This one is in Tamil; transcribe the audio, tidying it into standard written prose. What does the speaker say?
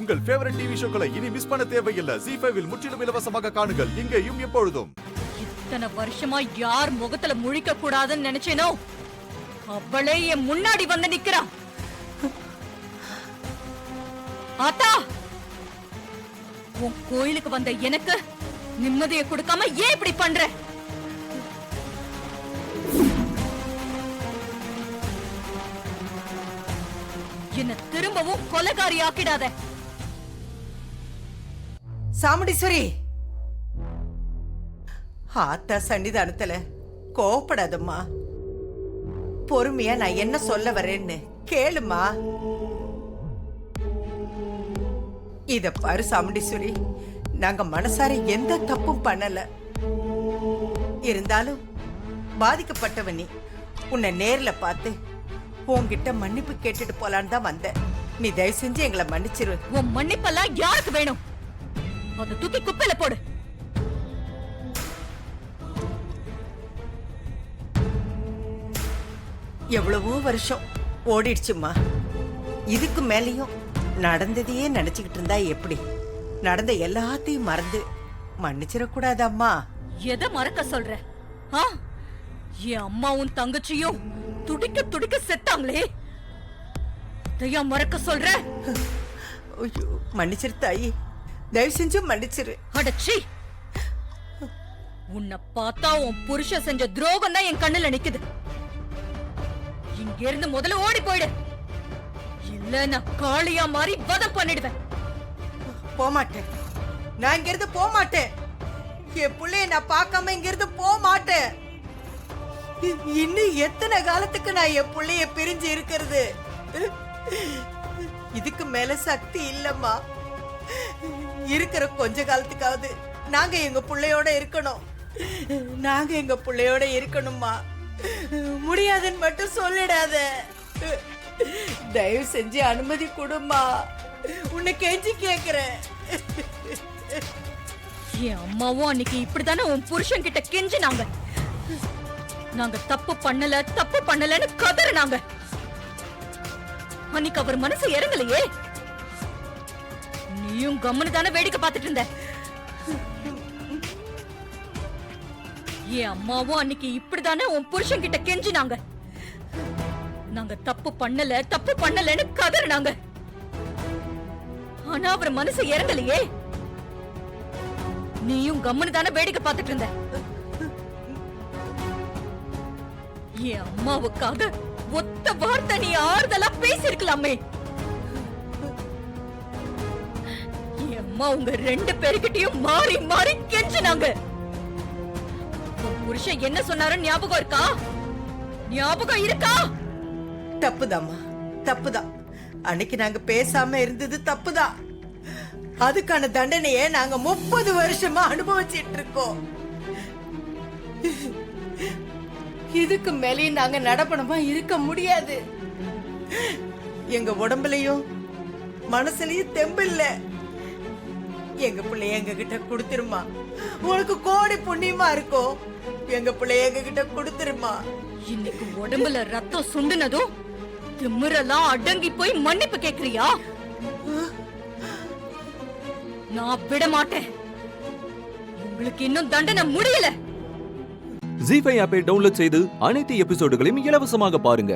உங்கள் ஃபேவரட் டிவி ஷோக்களை இனி மிஸ் பண்ண தேவையில்லை. ZEE5 இல் முற்றிலும் இலவசமாக காணுங்கள். இங்கேயும் எப்பொழுதும். இத்தனை வருஷமா யார் முகத்துல முழிக்க கூடாதுன்னு நினைச்சேனோ அவளே என் முன்னாடி வந்து நிக்கிறா. ஆத்தா, உன் கோயிலுக்கு வந்த எனக்கு நிம்மதியை கொடுக்காம ஏன் இப்படி பண்ற? என்ன திரும்பவும் கொலைகாரி ஆக்கிடாத. சாமுண்டீஸ்வரி, ஆத்தா சன்னிதானத்துல கோவப்படாதம்மா. பொறுமையா நான் என்ன சொல்ல வரேன்னு கேளுமா. இத பாரு சாமுண்டீஸ்வரி, நாங்க மனசார எந்த தப்பும் பண்ணல. இருந்தாலும் பாதிக்கப்பட்டவ நீ. உன்னை நேர்ல பார்த்து உன்கிட்ட மன்னிப்பு கேட்டுட்டு போலான்னு தான் வந்தேன். நீ தயவு செஞ்சு எங்களை மன்னிச்சிரு. உன் மன்னிப்பெல்லாம் யாருக்கு வேணும்? அதை தூக்கி குப்பையில போடு. எவ்வளவோ வருஷம் ஓடிடுச்சுமா. இதுக்கு மேலேயும் நடந்ததையே நினைச்சுக்கிட்டு இருந்தா எப்படி? நடந்த எல்லாத்தையும் மறந்து மன்னிச்சிடக்கூடாதம்மா. எதை மறக்க சொல்ற? என் அம்மாவும் தங்கச்சியும் துடிக்க துடிக்க செத்தாங்களே, அதையா மறக்க சொல்ற? ஐயோ, மன்னிச்சிரு தாயி, தயவு செஞ்சு மன்னிச்சிரு. அடச்சி, உன்னை பார்த்தா உன் புருஷன் செஞ்ச துரோகம் தான் என் கண்ணுல நிக்குது. இங்க இருந்து முதல்ல ஓடி போயிடு, இல்ல நான் காளியா மாறி வதம் பண்ணிடுவேன். போமாட்டேன், நான் இங்க இருந்து போமாட்டேன். என் பிள்ளைய நான் பார்க்காம இங்க இருந்து போமாட்டேன். இன்னும் எத்தனை காலத்துக்கு நான் என் பிள்ளைய பிரிஞ்சு இருக்கிறது? இதுக்கு மேல சக்தி இல்லம்மா. இருக்கிற கொஞ்ச காலத்துக்காவது நாங்க எங்க பிள்ளையோட இருக்கணும். நாங்க எங்க பிள்ளையோட இருக்கணும்மா. முடியாதுன்னு மட்டும் சொல்லிடாத. தயவு செஞ்சு அனுமதி கொடுமா, உன்னை கெஞ்சி கேக்குறேன். என் அம்மாவும் அன்னைக்கு இப்படித்தானே உன் புருஷன் கிட்ட கெஞ்சினாங்க. நாங்க தப்பு பண்ணலன்னு கதறினாங்க. அன்னைக்கு அவர் மனசு இறங்கலையே. நீயும் கம்முனு தானே வேடிக்கை பார்த்துட்டு இருந்த. என் அம்மாவும் அன்னைக்கு இப்படிதானே உன் புருஷன் கிட்ட கெஞ்சினாங்க. நாங்க தப்பு பண்ணலன்னு கதறினாங்க. ஆனா அவர் மனசு இறங்கலையே. நீயும் கம்முனு தானே வேடிக்கை பார்த்துட்டு இருந்த. என் அம்மாவுக்காக ஒத்த வார்த்தை நீ ஆறுதலா பேசிருக்கலாமே. என் அம்மா உங்க ரெண்டு பேருக்கிட்டையும் மாறி மாறி கெஞ்சினாங்க. புருஷன் என்ன சொன்னாரு ஞாபகம் இருக்கா? ஞாபகம் இருக்கா? தப்புதாம்மா, தப்புதான். அன்னைக்கு நாங்க பேசாம இருந்தது தப்புதான். அதுக்கான தண்டனையை நாங்க 30 வருஷமா அனுபவிச்சிட்டு இருக்கோம். இதுக்கு மேலே நாங்க நடப்பணமா இருக்க முடியாது. எங்க உடம்புலயும் மனசுலயும் தெம்பு இல்ல. எங்க பிள்ளைய எங்க கிட்ட கொடுத்துருமா. உனக்கு கோடி புண்ணியமா இருக்கும். எங்க பிள்ளைய எங்க கிட்ட கொடுத்துருமா. இன்னைக்கு உடம்புல ரத்தம் சுண்டுனதும் திமிரெல்லாம் அடங்கி போய் மன்னிப்பு கேக்குறியா? நான் விட மாட்டேன். உங்களுக்கு இன்னும் தண்டனை முடியல. ZEE5 ஆப்பை டவுன்லோட் செய்து அனைத்து எபிசோடுகளையும் இலவசமாக பாருங்க.